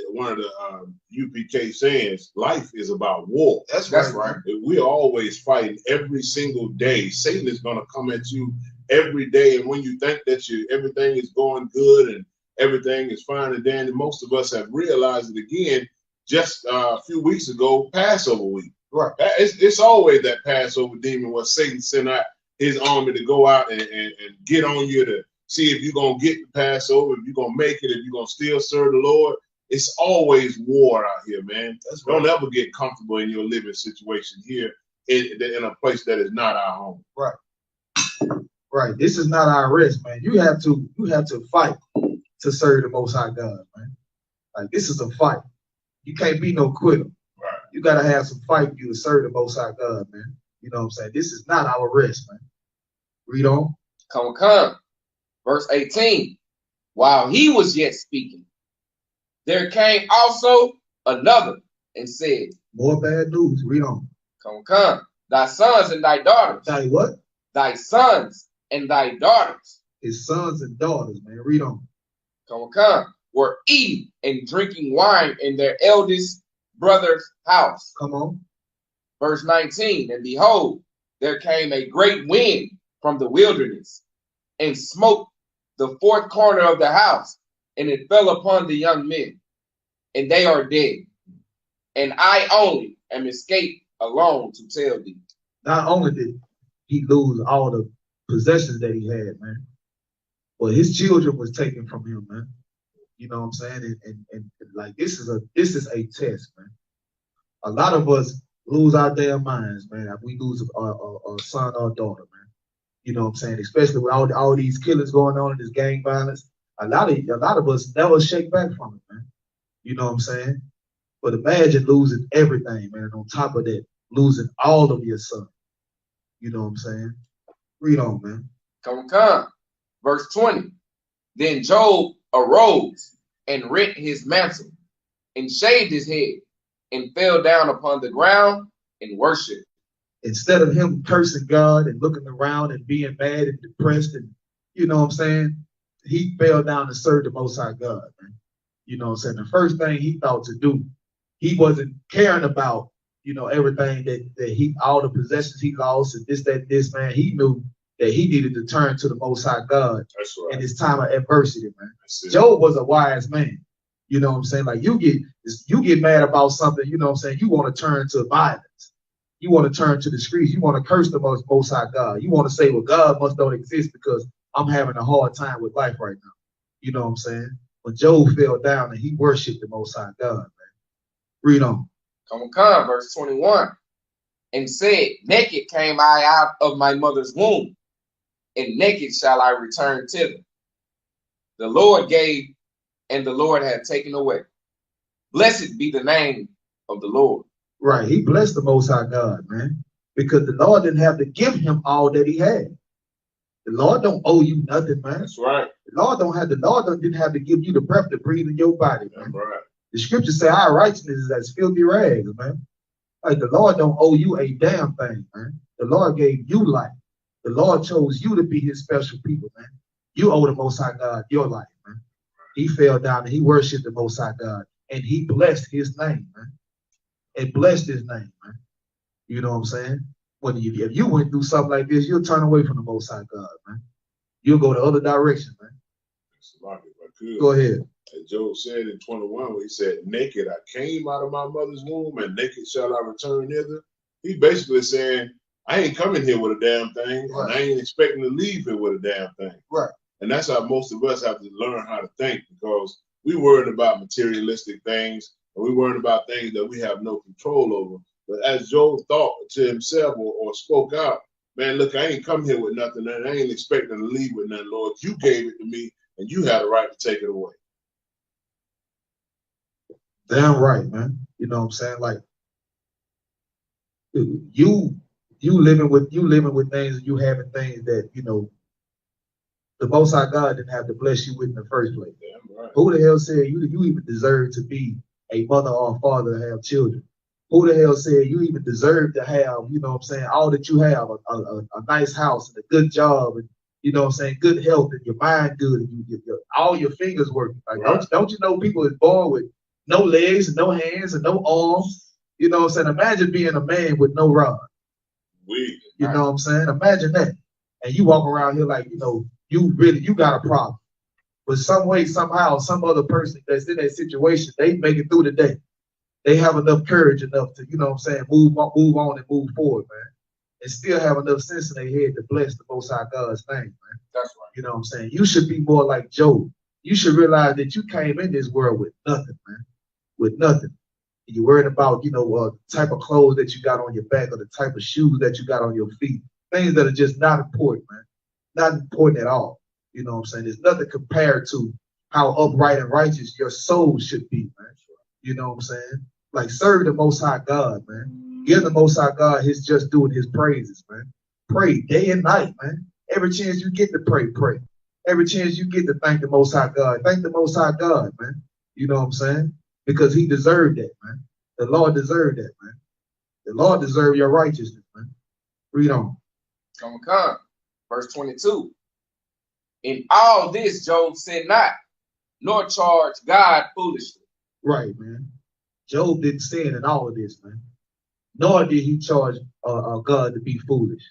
one of the UPK sayings, life is about war. That's right. We're always fighting every single day. Satan is going to come at you every day. And when you think that everything is going good and everything is fine and dandy, most of us have realized it again just a few weeks ago, Passover week. Right. It's always that Passover demon where Satan sent out his army to go out and get on you to see if you're going to get the Passover, if you're going to make it, if you're going to still serve the Lord. It's always war out here, man. That's right. Don't ever get comfortable in your living situation here in a place that is not our home. Right. Right. This is not our rest, man. You have to fight to serve the Most High God, man. Like, this is a fight. You can't be no quitter. Right. You got to have some fight for you to serve the Most High God, man. You know what I'm saying? This is not our rest, man. Read on. Come. Verse 18. While he was yet speaking, there came also another and said, more bad news. Read on. Come. Thy sons and thy daughters. Thy what? Thy sons and thy daughters. His sons and daughters, man. Read on. Come. Were eating and drinking wine in their eldest brother's house. Come on. Verse 19. And behold, there came a great wind from the wilderness and smote the fourth corner of the house, and it fell upon the young men, and they are dead. And I only am escaped alone to tell thee. Not only did he lose all the possessions that he had, man, but his children was taken from him, man. You know what I'm saying? And like this is a test, man. A lot of us lose our damn minds, man. If we lose a son or a daughter, man. You know what I'm saying? Especially with all these killings going on and this gang violence. A lot of us never shake back from it, man. You know what I'm saying? But imagine losing everything, man. And on top of that, losing all of your son. You know what I'm saying? Read on, man. Come. Verse 20. Then Job arose and rent his mantle and shaved his head and fell down upon the ground and worshiped. Instead of him cursing God and looking around and being mad and depressed and, you know what I'm saying, he fell down and served the Most High God, man. You know what I'm saying? The first thing he thought to do, he wasn't caring about, you know, everything that all the possessions he lost and this, man. He knew that he needed to turn to the Most High God. That's right. In his time of adversity, man. Job was a wise man. You know what I'm saying? Like you get mad about something, you know what I'm saying? You want to turn to violence. You want to turn to the streets. You want to curse the Most High God. You want to say, well, God must don't exist because I'm having a hard time with life right now. You know what I'm saying? But Job fell down and he worshiped the Most High God, man. Read on. Come, verse 21. And said, naked came I out of my mother's womb, and naked shall I return thither. The Lord gave, and the Lord hath taken away. Blessed be the name of the Lord. Right. He blessed the Most High God, man, because the Lord didn't have to give him all that he had. The Lord don't owe you nothing, man. That's right. The Lord didn't have to give you the breath to breathe in your body, man. That's right. The scriptures say our righteousness is as filthy rags, man. Like the Lord don't owe you a damn thing, man. The Lord gave you life. The Lord chose you to be his special people, man. You owe the Most High God your life, man. He fell down and he worshiped the Most High God, and he blessed his name, man. And blessed his name, man. You know what I'm saying? If you went through something like this, you'll turn away from the Most High God, man. You'll go the other direction, man. Go ahead. And Job said in 21, when he said, naked I came out of my mother's womb, and naked shall I return thither. He basically saying, I ain't coming here with a damn thing, right, and I ain't expecting to leave here with a damn thing. Right. And that's how most of us have to learn how to think, because we worried about materialistic things, and we worried about things that we have no control over. But as Job thought to himself or spoke out, man, look, I ain't come here with nothing, and I ain't expecting to leave with nothing, Lord. You gave it to me, and you had a right to take it away. Damn right, man. You know what I'm saying? Like you living with things, and you having things that, you know, the Most High God didn't have to bless you with in the first place. Damn right. Who the hell said you even deserve to be a mother or a father to have children? Who the hell said you even deserve to have, you know what I'm saying, all that you have, a nice house and a good job, and, you know what I'm saying, good health, and your mind good, and all your fingers working. Like, right. Don't you know people is born with no legs and no hands and no arms? You know what I'm saying? Imagine being a man with no rod. You know what I'm saying? Imagine that. And you walk around here like, you know, you got a problem. But some way, somehow, some other person that's in that situation, they make it through the day. They have enough courage enough to, you know what I'm saying, move on and move forward, man. And still have enough sense in their head to bless the Most High God's name, man. That's right. You know what I'm saying? You should be more like Job. You should realize that you came in this world with nothing, man. With nothing. And you're worried about, you know, the type of clothes that you got on your back or the type of shoes that you got on your feet. Things that are just not important, man. Not important at all. You know what I'm saying? There's nothing compared to how upright and righteous your soul should be, man. You know what I'm saying? Like, serve the Most High God, man. Give the Most High God his just due and his praises, man. Pray day and night, man. Every chance you get to pray, pray. Every chance you get to thank the Most High God, thank the Most High God, man. You know what I'm saying? Because he deserved that, man. The Lord deserved that, man. The Lord deserved your righteousness, man. Read on. Come. Verse 22. In all this, Job said not, nor charged God foolishly. Right, man. Job didn't sin in all of this, man. Nor did he charge God to be foolish.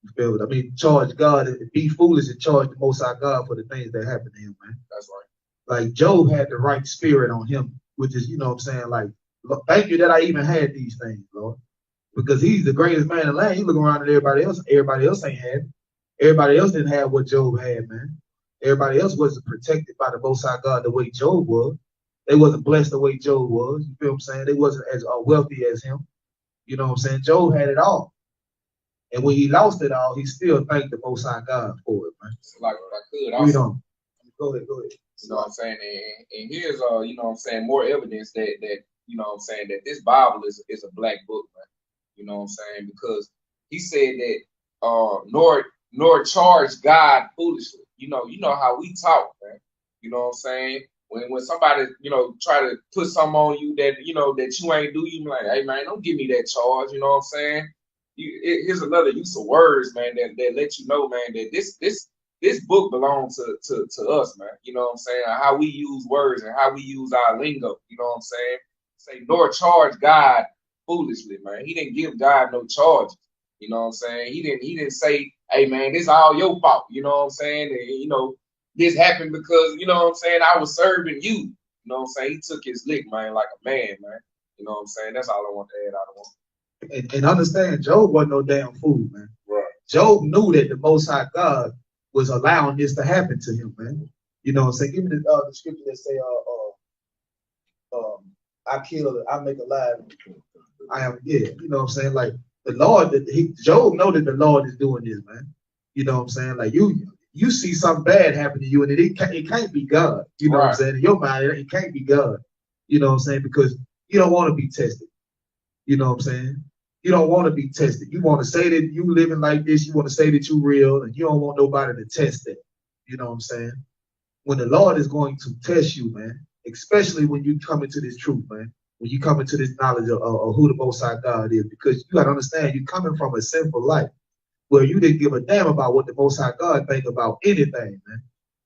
You feel it? I mean, charge God to be foolish and charge the Most High God for the things that happened to him, man. That's right. Like Job had the right spirit on him, which is, you know what I'm saying, like, thank you that I even had these things, Lord. Because he's the greatest man in the land. You look around at everybody else ain't had it. Everybody else didn't have what Job had, man. Everybody else wasn't protected by the Most High God the way Job was. They wasn't blessed the way Job was. You feel what I'm saying? They wasn't as wealthy as him. You know what I'm saying? Job had it all. And when he lost it all, he still thanked the Most High God for it, man. Like if I could, Read on. Go ahead. You know what I'm saying? And here's you know what I'm saying, more evidence that you know what I'm saying, that this Bible is a black book, man. You know what I'm saying? Because he said that nor charge God foolishly. You know how we talk, man. You know what I'm saying? When somebody, you know, try to put something on you that, you know, that you ain't do, you be like, hey man, don't give me that charge, you know what I'm saying? Here's another use of words, man, that let you know, man, that this book belongs to us, man. You know what I'm saying? How we use words and how we use our lingo, you know what I'm saying? Say, nor charge God foolishly, man. He didn't give God no charges. You know what I'm saying? He didn't say, hey man, this all your fault. You know what I'm saying? And, you know, this happened because, you know what I'm saying, I was serving you. You know what I'm saying? He took his lick, man, like a man, man. You know what I'm saying? That's all I want to add out of him. And understand, Job wasn't no damn fool, man. Right. Job knew that the Most High God was allowing this to happen to him, man. You know what I'm saying? Give me the scripture that say, I kill, I make alive. I am, yeah. You know what I'm saying? Like the Lord, Job know that the Lord is doing this, man. You know what I'm saying? Like you see something bad happen to you, and it can't be God. You know what I'm saying? In your mind, it can't be God. You know what I'm saying? Because you don't want to be tested. You know what I'm saying? You don't want to be tested. You want to say that you living like this. You want to say that you real, and you don't want nobody to test that. You know what I'm saying? When the Lord is going to test you, man, especially when you come into this truth, man, when you come into this knowledge of who the Most High God is, because you got to understand, you're coming from a sinful life where you didn't give a damn about what the Most High God think about anything, man.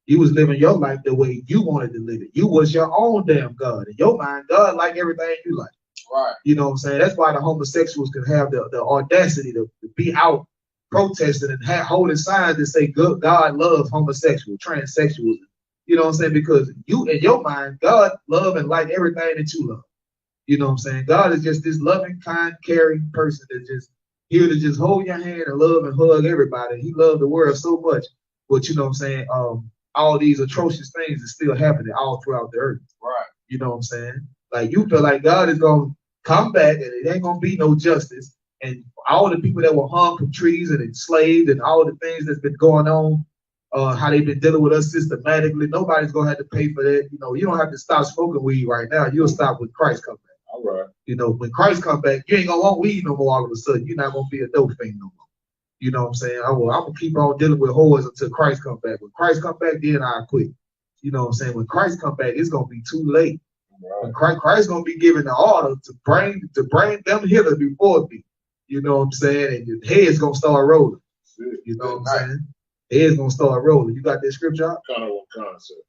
You was living your life the way you wanted to live it. You was your own damn God. In your mind, God like everything you like. Right. You know what I'm saying? That's why the homosexuals can have the audacity to be out protesting and holding signs that say God loves homosexual, transsexuals. You know what I'm saying? Because you, in your mind, God love and like everything that you love. You know what I'm saying? God is just this loving, kind, caring person that's just here to just hold your hand and love and hug everybody. He loved the world so much. But you know what I'm saying? All these atrocious things are still happening all throughout the earth. Right. You know what I'm saying? Like you feel like God is going to come back and it ain't going to be no justice. And all the people that were hung from trees and enslaved and all the things that's been going on, how they've been dealing with us systematically, nobody's going to have to pay for that. You know, you don't have to stop smoking weed right now. You'll stop when Christ comes back. All right. You know, when Christ comes back, you ain't going to want weed no more all of a sudden. You're not going to be a dope fiend no more. You know what I'm saying? I'm going to keep on dealing with whores until Christ comes back. When Christ comes back, then I'll quit. You know what I'm saying? When Christ comes back, it's going to be too late. Right. When Christ going to be given the order to bring them hither before me. You know what I'm saying? And your head's going to start rolling. You know what I'm saying? Head's going to start rolling. You got that scripture?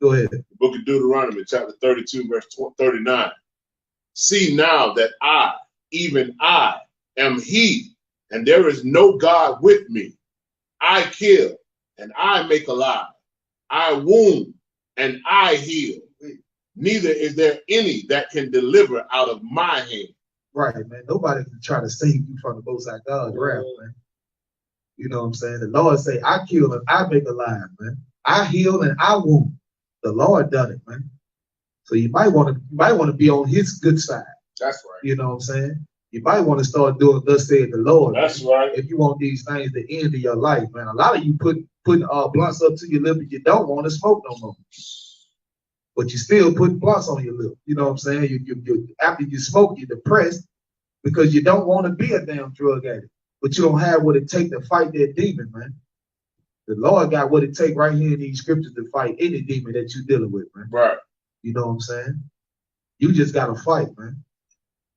Go ahead. The book of Deuteronomy, chapter 32, verse 39. See now that I, even I, am he, and there is no God with me. I kill, and I make alive. I wound, and I heal. Neither is there any that can deliver out of my hand. Right, man. Nobody can try to save you from the Most High God's wrath, man. You know what I'm saying? The Lord say, I kill and I make alive, man. I heal and I wound. The Lord done it, man. So you might want to be on his good side. That's right. You know what I'm saying? You might want to start doing thus said the Lord. That's man. right. If you want these things to end of your life, man. A lot of you putting blunts up to your lip and you don't want to smoke no more. But you still put blunts on your lip. You know what I'm saying? You after you smoke, you're depressed because you don't want to be a damn drug addict. But you don't have what it takes to fight that demon, man. The Lord got what it takes right here in these scriptures to fight any demon that you're dealing with, man. Right. You know what I'm saying? You just got to fight, man.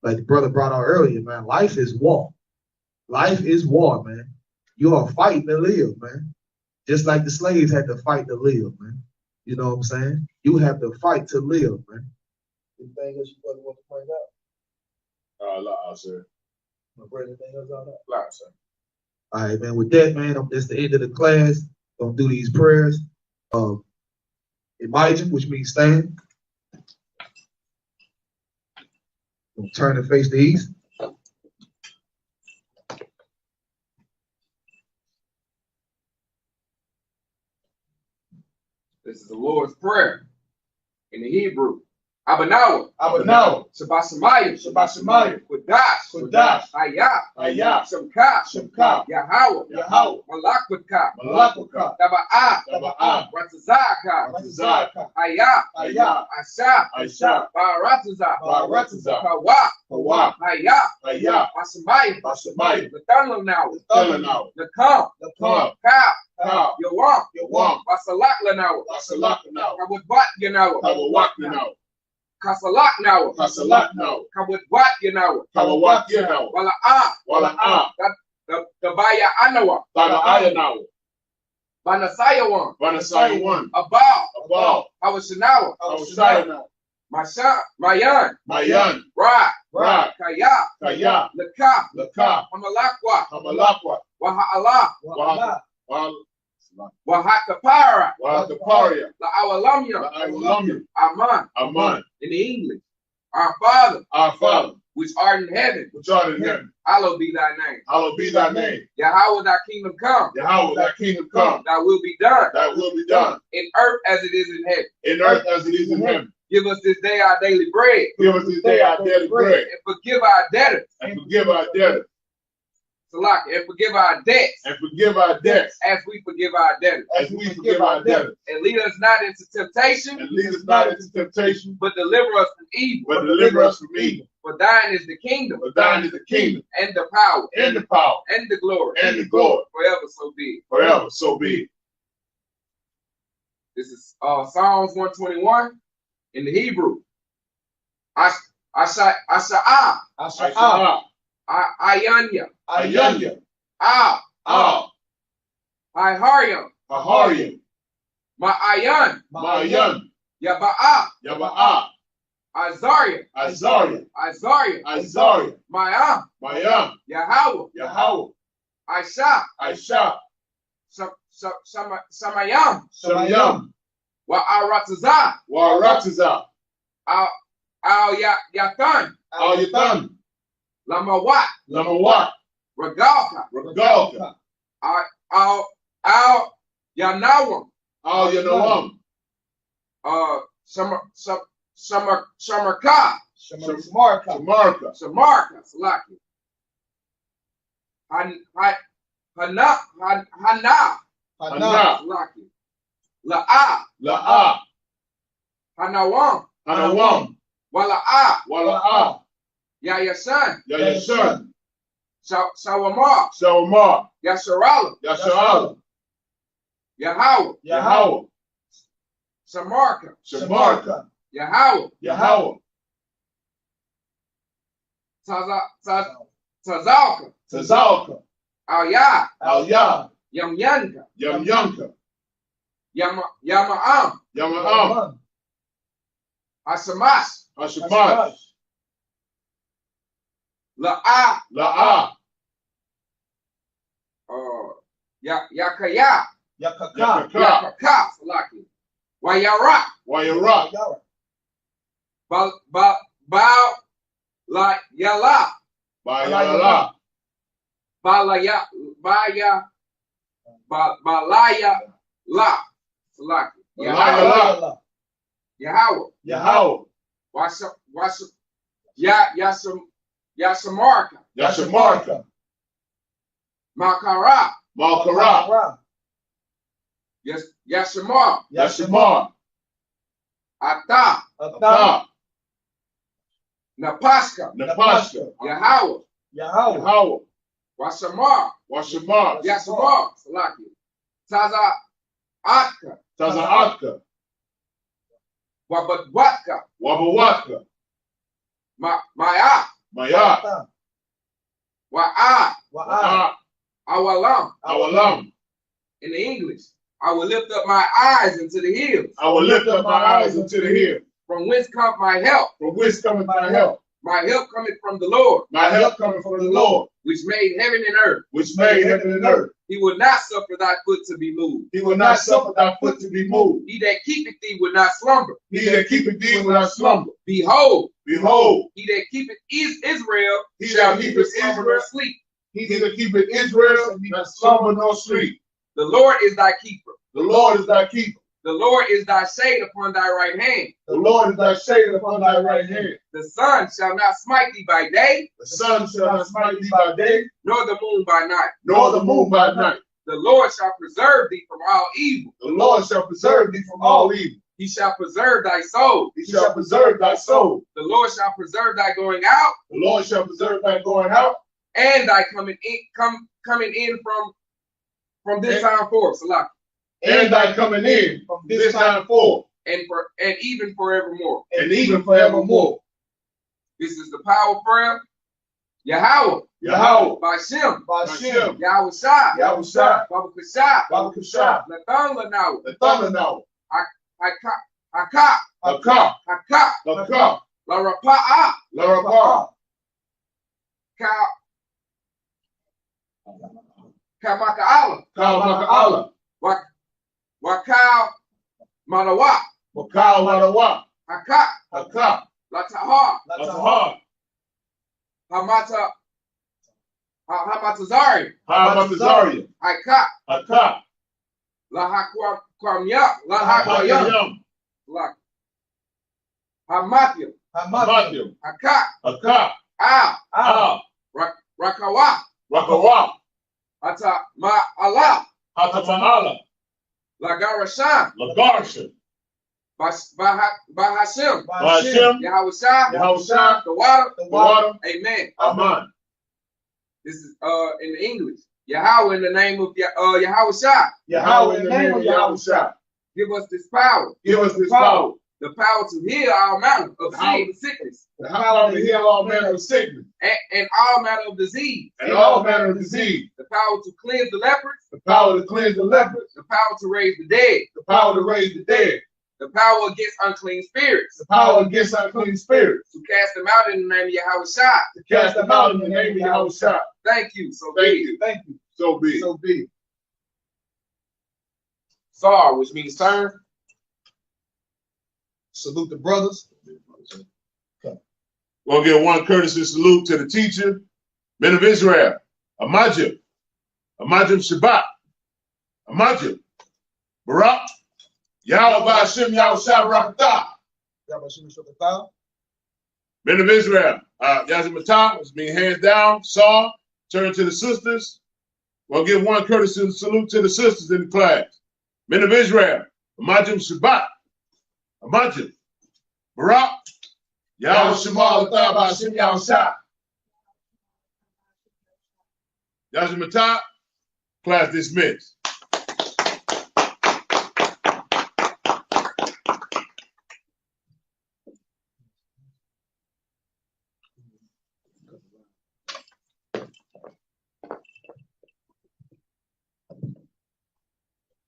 Like the brother brought out earlier, man. Life is war. Life is war, man. You are fighting to live, man. Just like the slaves had to fight to live, man. You know what I'm saying? You have to fight to live, man. Anything else you want to point out? Sir. Anything else out there? Lot, sir. All right, man. With that, man, that's the end of the class. Gonna do these prayers. Imagine, which means stand. Gonna turn and face the east. This is the Lord's Prayer in the Hebrew. Abanawa. Shabbat Shemayim. Qudash. Hayah. Shemka. Yahweh. Malak. Taba'ah. Ratazaka. Hayah. Asha. Baratazah. Kawa. Hayah. Ashemayim. Natanlanawa. Nakam. Ka. Yawam. Basalak lanawa. Kabutbat yanawa. Kasalak now. Kabutbat yanawa. Wala the Baya Anawa. Banasaya one. Abal. Hawashinawa. Mayan. Ra. Kaya. Laka. Hamalakwa. Waha'Allah. Wahakapara. La'awalamya. Aman. In the English. Our Father. Which art in heaven. Hallowed be thy name. Yahweh, thy kingdom come. Thy will be done. In earth as it is in heaven. Give us this day our daily bread. And forgive our debtors. Salak, and forgive our debts. As we forgive our debtors. And lead us not into temptation. But deliver us from evil. For thine is the kingdom. And the power. And the glory. Forever so be. This is Psalms 121 in the Hebrew. Asha'ah. Ayanya. Iharyam. Ma'ayan. Yaba'ah. Azariah. Mayam. Yahweh. Aisha. Samayam. Wa'aratazah. Al-Yatan. Lamawat. Regalka. Al-Yanawam. Shamarka. Salaki. Hana. Salaki. La'a. Hanawam. Wala'a. Yayasan. Shawamar. Yasharala. Yahweh. Samarka. Yahweh. Tazalka. Al-Yah. Yamyanka. Yama'am. Ashamash. La'a. Yakaka. Salaki. Wayara. Balaya la. Salaki. Yahweh. Yasamarka. Malkara. Yasamar. Ata. Napaska. Yahweh. Wasamar. Yasamar. Salaki. Taza'atka. Wabawatka. Maya. Wa'a. Awalam. Awalam. In the English, I will lift up my eyes into the hills. I will lift up my eyes into the hills. From whence cometh my help? From whence cometh my help? My help cometh from the Lord. My help cometh from the Lord, which made heaven and earth. which made heaven and earth. He will not suffer thy foot to be moved. He will not suffer thy foot to be moved. He that keepeth thee will not slumber. He that keepeth thee will not slumber. Behold, Behold, he that keepeth Israel he shall that neither keepeth slumber Israel, nor sleep. he that keepeth Israel, not slumber nor sleep. The Lord is thy keeper. The Lord is thy keeper. The Lord is thy shade upon thy right hand. The Lord is thy shade upon thy right hand. The sun shall not smite thee by day, The sun shall not smite thee by day, nor the moon by night. nor the moon by night. The Lord shall preserve thee from all evil. The Lord shall preserve thee from all evil. He shall preserve thy soul. He shall preserve thy soul. The Lord shall preserve thy going out, The Lord shall preserve thy going out, and thy coming in from this time forth. Salah. and thy coming in from this time forth, And even forevermore. and even forevermore. This is the power of prayer. Yahweh. Yahweh. Bashem. Bashem. Yahweh Shah. Yahweh Shah. Baba Kashah. Baba Kashah. Nathan Lanaw. The thunder now. Haka. Hakah. Haka. Hakah. La Rapa'a. La Rapah. Kamaka'ala. Kal Maka'ala. Wakal Malawa. Wakal Madawa. Haka. Hakah. Latahar. Latahar. Hamatazari. Hamatazarian. Haka. Hakah. Lahakwamya. Lahakwayam. Hamathim. Hamathim. Haka. Hakah. Al. Rakawa. Rakawa. Hata Ma'ala. Hatama'ala. Lagarashan. Lagarshan. Bahashem. Bashem. Yahweh Shah. Yahweh Shah. The water. The water. Amen. Amen. This is in the English. Yahweh in the name of Yahweh Shah. Yahweh in the name of Yahweh Shah. Give us this power. Give us this power. The power to heal all manner of sickness. The power to heal all manner of sickness. And all manner of disease. And all manner of disease. The power to cleanse the lepers. The power to cleanse the lepers. The power to raise the dead. The power to raise the dead. The power against unclean spirits. The power against unclean spirits. To cast them out in the name of Yahweh Shah. To cast them out in the name of Yahweh Shah. Thank you. So Thank be you. Thank you. So be it. So be it. Sar, which means turn. Salute the brothers. We'll give one courtesy salute to the teacher, men of Israel, Amajib Shabbat, Amajib, Barak, Yahweh Bashem, Yahweh Shah Rakatah. Men of Israel, Yazimatah is being hands down, saw, turn to the sisters. We'll give one courtesy salute to the sisters in the class. Men of Israel, Amajib Shabbat, Amajib, Barak, Yahweh Shemal Atah B'Hashem Yahweh Shah. Yazimatah, class dismissed.